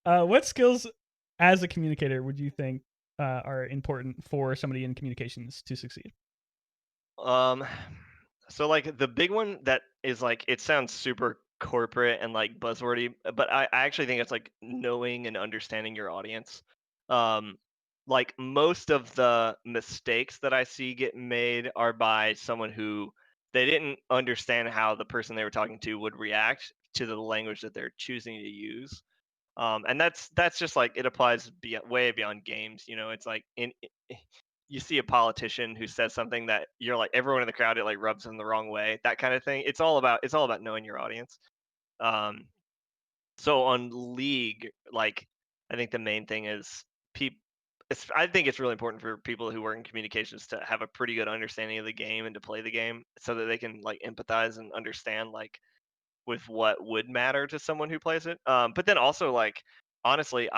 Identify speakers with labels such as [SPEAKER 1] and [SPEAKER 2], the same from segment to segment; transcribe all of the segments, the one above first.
[SPEAKER 1] What skills as a communicator would you think are important for somebody in communications to succeed?
[SPEAKER 2] Um, so like the big one that is like it sounds super corporate and like buzzwordy, but I actually think it's like knowing and understanding your audience. Um, like most of the mistakes that I see get made are by someone who they didn't understand how the person they were talking to would react to the language that they're choosing to use. And that's just like it applies way beyond games. You know, it's like you see a politician who says something that you're like everyone in the crowd it like rubs them the wrong way, that kind of thing. It's all about knowing your audience. Um, so on League, like I think the main thing is people. I think it's really important for people who work in communications to have a pretty good understanding of the game and to play the game so that they can like empathize and understand like with what would matter to someone who plays it. But then also, like, honestly,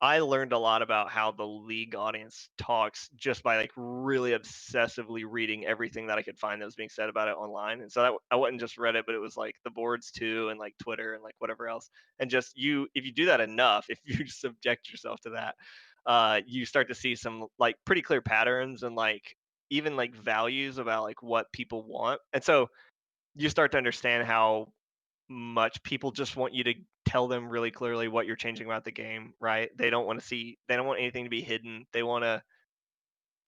[SPEAKER 2] I learned a lot about how the league audience talks just by like really obsessively reading everything that I could find that was being said about it online. And so I wasn't just Reddit, but it was like the boards too, and like Twitter and like whatever else. And just if you do that enough, if you subject yourself to that, you start to see some like pretty clear patterns and like even like values about like what people want. And so you start to understand how much people just want you to tell them really clearly what you're changing about the game, right? They don't want anything to be hidden.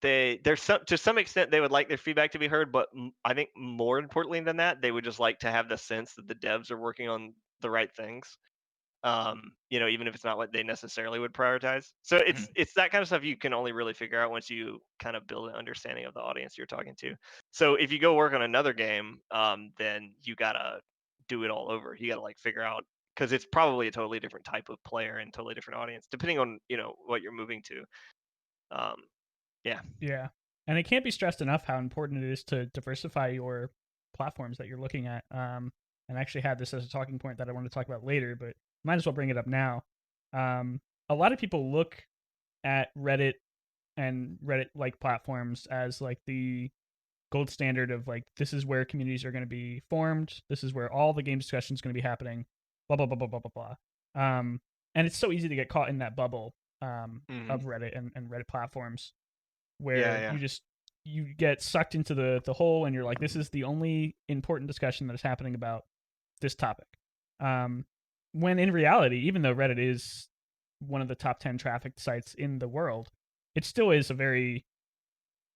[SPEAKER 2] There's some to some extent they would like their feedback to be heard, but I think more importantly than that, they would just like to have the sense that the devs are working on the right things. Even if it's not what they necessarily would prioritize. So
[SPEAKER 3] Mhm.
[SPEAKER 2] it's that kind of stuff you can only really figure out once you kind of build an understanding of the audience you're talking to. So if you go work on another game, then you gotta do it all over. You gotta like figure out because it's probably a totally different type of player and totally different audience depending on what you're moving to. Um, yeah,
[SPEAKER 1] Yeah. And it can't be stressed enough how important it is to diversify your platforms that you're looking at. And I actually had this as a talking point that I want to talk about later, but might as well bring it up now. A lot of people look at Reddit and Reddit like platforms as like the gold standard of like this is where communities are going to be formed. This is where all the game discussion is going to be happening. Blah blah blah blah blah blah blah. And it's so easy to get caught in that bubble
[SPEAKER 2] hmm
[SPEAKER 1] of Reddit and Reddit platforms
[SPEAKER 2] yeah,
[SPEAKER 1] where
[SPEAKER 2] yeah.
[SPEAKER 1] you get sucked into the hole and you're like, this is the only important discussion that is happening about this topic. Um, when in reality, even though Reddit is one of the top 10 traffic sites in the world, it still is a very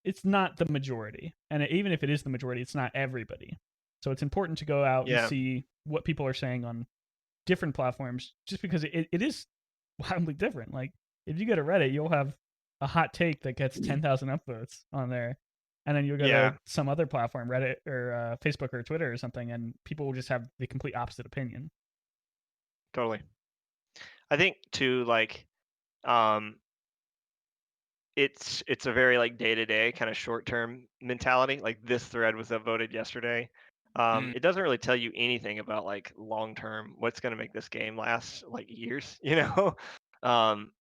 [SPEAKER 1] it's not the majority. And even if it is the majority, it's not everybody. So it's important to go out and
[SPEAKER 2] Yeah,
[SPEAKER 1] see what people are saying on different platforms just because it is wildly different. Like if you go to Reddit, you'll have a hot take that gets 10,000 upvotes on there. And then you'll go
[SPEAKER 2] yeah,
[SPEAKER 1] to some other platform, Reddit or Facebook or Twitter or something, and people will just have the complete opposite opinion.
[SPEAKER 2] totally. I think too, like, um, it's a very, like, day-to-day kinda short-term mentality, like, this thread was upvoted yesterday.
[SPEAKER 3] Mm.
[SPEAKER 2] It doesn't really tell you anything about, like, long-term, what's gonna make this game last, like, years, you know?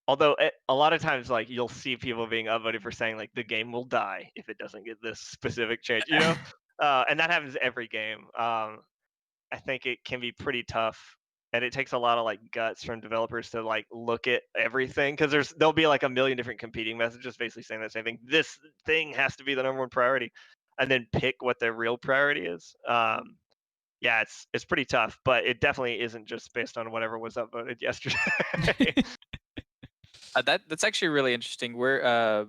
[SPEAKER 2] Although a lot of times, like, you'll see people being upvoted for saying, like, "The game will die if it doesn't get this specific change," you know? And that happens every game. I think it can be pretty tough, and it takes a lot of like guts from developers to like look at everything because there'll be like a million different competing messages basically saying the same thing. This thing has to be the number one priority, and then pick what their real priority is. Yeah, it's pretty tough, but it definitely isn't just based on whatever was upvoted yesterday.
[SPEAKER 3] That's actually really interesting. Where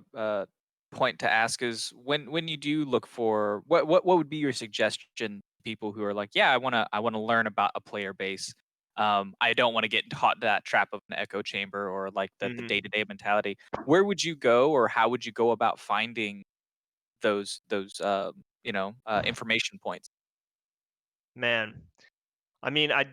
[SPEAKER 3] point to ask is when you do look for what would be your suggestion to people who are like, yeah, I want to learn about a player base. I don't want to get caught in that trap of an echo chamber or like the
[SPEAKER 2] hmm
[SPEAKER 3] day to day mentality. Where would you go, or how would you go about finding those information points?
[SPEAKER 2] Man, I mean, I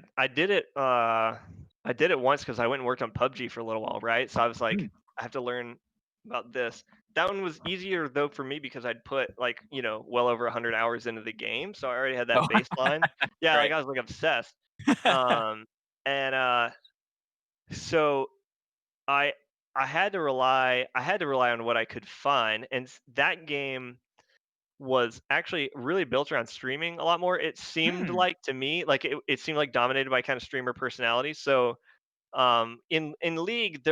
[SPEAKER 2] did it once because I went and worked on PUBG for a little while, right? So I was
[SPEAKER 3] Mm.
[SPEAKER 2] like, I have to learn about this. That one was easier though for me because I'd put like, well over 100 hours into the game, so I already had that
[SPEAKER 3] Oh,
[SPEAKER 2] baseline. Yeah, like
[SPEAKER 3] right.
[SPEAKER 2] I was like obsessed. Um, and so I I had to rely on what I could find, and that game was actually really built around streaming a lot more. It seemed
[SPEAKER 3] Hmm.
[SPEAKER 2] like to me, like it seemed like dominated by kind of streamer personalities. So In League,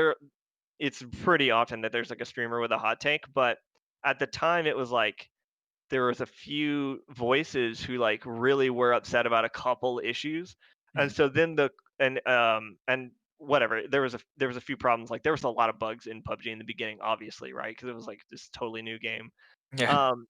[SPEAKER 2] it's pretty often that there's like a streamer with a hot take, but at the time it was like there was a few voices who like really were upset about a couple issues, and
[SPEAKER 3] Mhm.
[SPEAKER 2] so then and whatever, there was a few problems. Like there was a lot of bugs in PUBG in the beginning, obviously, right? Because it was like this totally new game.
[SPEAKER 3] Yeah.
[SPEAKER 2] Um,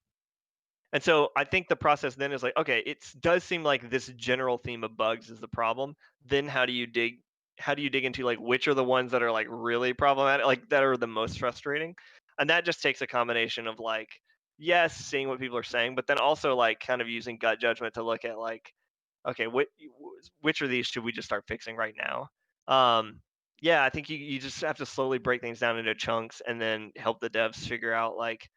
[SPEAKER 2] and so I think the process then is like, okay, it does seem like this general theme of bugs is the problem. Then how do you dig? How do you dig into like which are the ones that are like really problematic, like that are the most frustrating? And that just takes a combination of like, yes, seeing what people are saying, but then also like kind of using gut judgment to look at like, okay, which of these should we just start fixing right now? Yeah, I think you just have to slowly break things down into chunks and then help the devs figure out like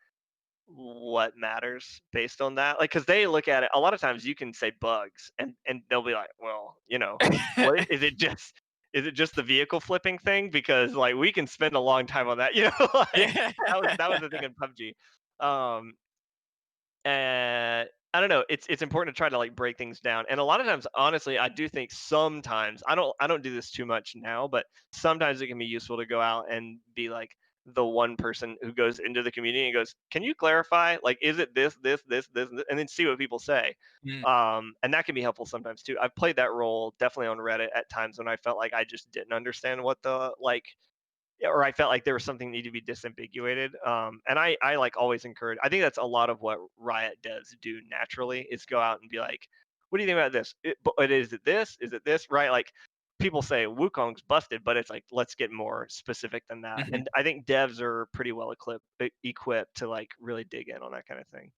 [SPEAKER 2] what matters based on that. Like, because they look at it a lot of times, you can say bugs, and they'll be like, well, what is it just the vehicle flipping thing? Because like we can spend a long time on that, like
[SPEAKER 3] Yeah.
[SPEAKER 2] that was the thing in PUBG. Um, and I don't know. It's important to try to like break things down. And a lot of times, honestly, I do think sometimes I don't do this too much now, but sometimes it can be useful to go out and be like the one person who goes into the community and goes, "Can you clarify? Like, is it this?" And then see what people say.
[SPEAKER 3] Mm.
[SPEAKER 2] And that can be helpful sometimes too. I've played that role definitely on Reddit at times when I felt like I just didn't understand what the like or I felt like there was something needed to be disambiguated. And I like always encourage. I think that's a lot of what Riot does do naturally is go out and be like, "What do you think about this? Is it this? Is it this? Right?" Like people say Wukong's busted, but it's like let's get more specific than that.
[SPEAKER 3] Mhm.
[SPEAKER 2] And I think devs are pretty well equipped to like really dig in on that kind of thing.